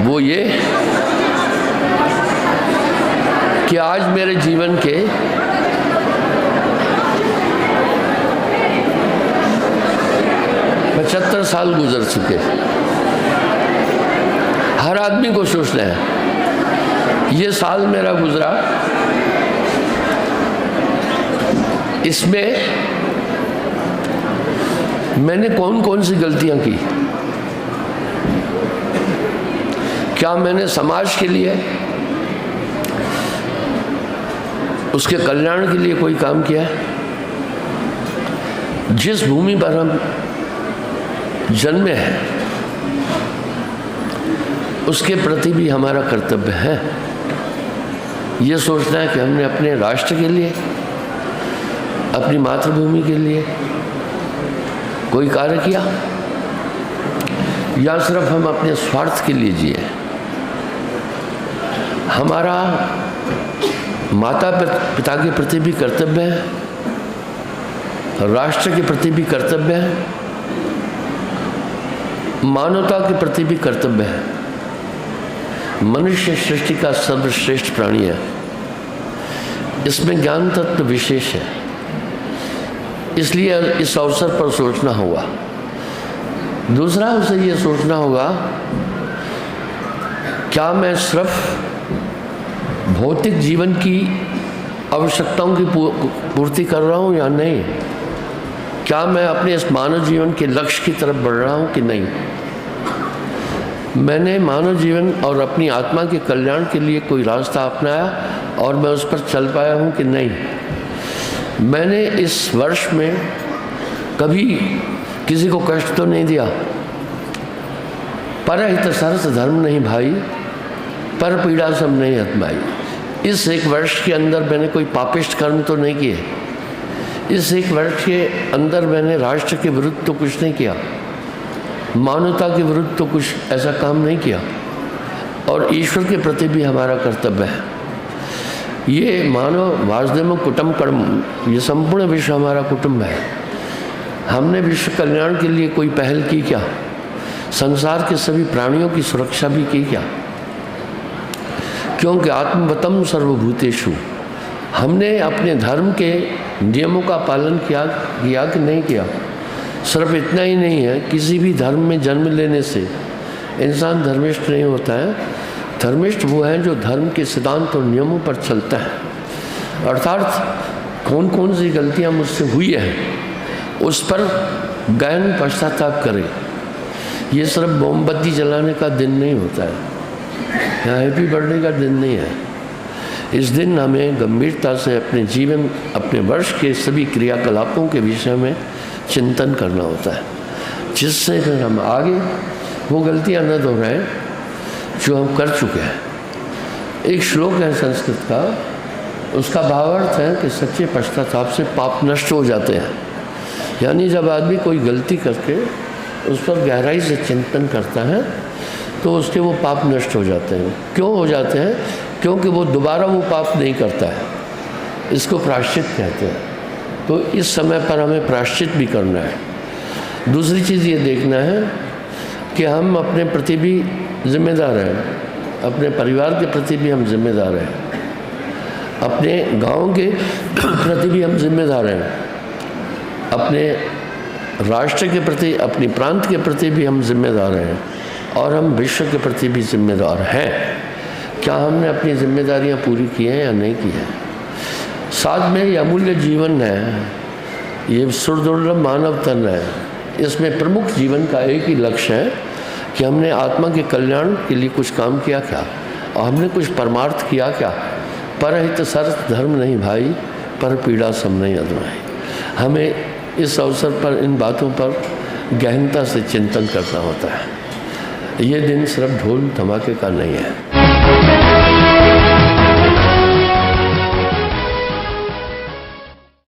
वो ये कि आज मेरे जीवन के 75 साल गुजर चुके। हर आदमी को सोचना है ये साल मेरा गुजरा, इसमें मैंने कौन कौन सी गलतियां की, क्या मैंने समाज के लिए, उसके कल्याण के लिए कोई काम किया है। जिस भूमि पर हम जन्मे हैं उसके प्रति भी हमारा कर्तव्य है ये सोचना है कि हमने अपने राष्ट्र के लिए, अपनी मातृभूमि के लिए कोई कार्य किया या सिर्फ हम अपने स्वार्थ के लिए जिए। हमारा माता पिता के प्रति भी कर्तव्य है, राष्ट्र के प्रति भी कर्तव्य है, मानवता के प्रति भी कर्तव्य है। मनुष्य सृष्टि का सर्वश्रेष्ठ प्राणी है, इसमें ज्ञान तत्व विशेष है, इसलिए इस अवसर पर सोचना होगा। दूसरा उसे ये सोचना होगा क्या मैं सिर्फ भौतिक जीवन की आवश्यकताओं की पूर्ति कर रहा हूँ या नहीं, क्या मैं अपने इस मानव जीवन के लक्ष्य की तरफ बढ़ रहा हूँ कि नहीं। मैंने मानव जीवन और अपनी आत्मा के कल्याण के लिए कोई रास्ता अपनाया और मैं उस पर चल पाया हूँ कि नहीं। मैंने इस वर्ष में कभी किसी को कष्ट तो नहीं दिया। परहित सरस धर्म नहीं भाई, पर पीड़ा सब नहीं अतमाई। इस एक वर्ष के अंदर मैंने कोई पापिष्ट कर्म तो नहीं किए। इस एक वर्ष के अंदर मैंने राष्ट्र के विरुद्ध तो कुछ नहीं किया, मानवता के विरुद्ध तो कुछ ऐसा काम नहीं किया, और ईश्वर के प्रति भी हमारा कर्तव्य है। ये मानव वासुदेव कुटुंब कर्म, ये संपूर्ण विश्व हमारा कुटुंब है। हमने विश्व कल्याण के लिए कोई पहल की क्या, संसार के सभी प्राणियों की सुरक्षा भी की क्या, क्योंकि आत्मवतम सर्वभूतेषु, हमने अपने धर्म के नियमों का पालन किया कि नहीं किया। सिर्फ इतना ही नहीं है, किसी भी धर्म में जन्म लेने से इंसान धर्मिष्ठ नहीं होता है। धर्मिष्ठ वो है जो धर्म के सिद्धांत और नियमों पर चलता है। अर्थात कौन कौन सी गलतियां मुझसे हुई है उस पर गहन पश्चाताप करे। ये सिर्फ मोमबत्ती जलाने का दिन नहीं होता है या हैप्पी बर्थडे का दिन नहीं है। इस दिन हमें गंभीरता से अपने जीवन, अपने वर्ष के सभी क्रियाकलापों के विषय में चिंतन करना होता है, जिससे फिर हम आगे वो गलतियां न दोहराएं जो हम कर चुके हैं। एक श्लोक है संस्कृत का, उसका भावार्थ है कि सच्चे पश्चाताप से पाप नष्ट हो जाते हैं। यानी जब आदमी कोई गलती करके उस पर गहराई से चिंतन करता है तो उसके वो पाप नष्ट हो जाते हैं। क्यों हो जाते हैं? क्योंकि वो दोबारा वो पाप नहीं करता है। इसको प्रायश्चित कहते हैं। तो इस समय पर हमें प्रायश्चित भी करना है। दूसरी चीज़ ये देखना है कि हम अपने प्रति भी जिम्मेदार हैं, अपने परिवार के प्रति भी हम जिम्मेदार हैं, अपने गांव के प्रति भी हम जिम्मेदार हैं, अपने राष्ट्र के प्रति, अपनी प्रांत के प्रति भी हम जिम्मेदार हैं, और हम विश्व के प्रति भी जिम्मेदार हैं। क्या हमने अपनी जिम्मेदारियां पूरी की हैं या नहीं की हैं? साथ में ये अमूल्य जीवन है, ये सुदुर्लभ मानव तन है। इसमें प्रमुख जीवन का एक ही लक्ष्य है कि हमने आत्मा के कल्याण के लिए कुछ काम किया क्या, और हमने कुछ परमार्थ किया क्या। परहित सरस धर्म नहीं भाई, पर पीड़ा सब नहीं अदमाई। हमें इस अवसर पर इन बातों पर गहनता से चिंतन करना होता है। ये दिन सिर्फ ढोल धमाके का नहीं है।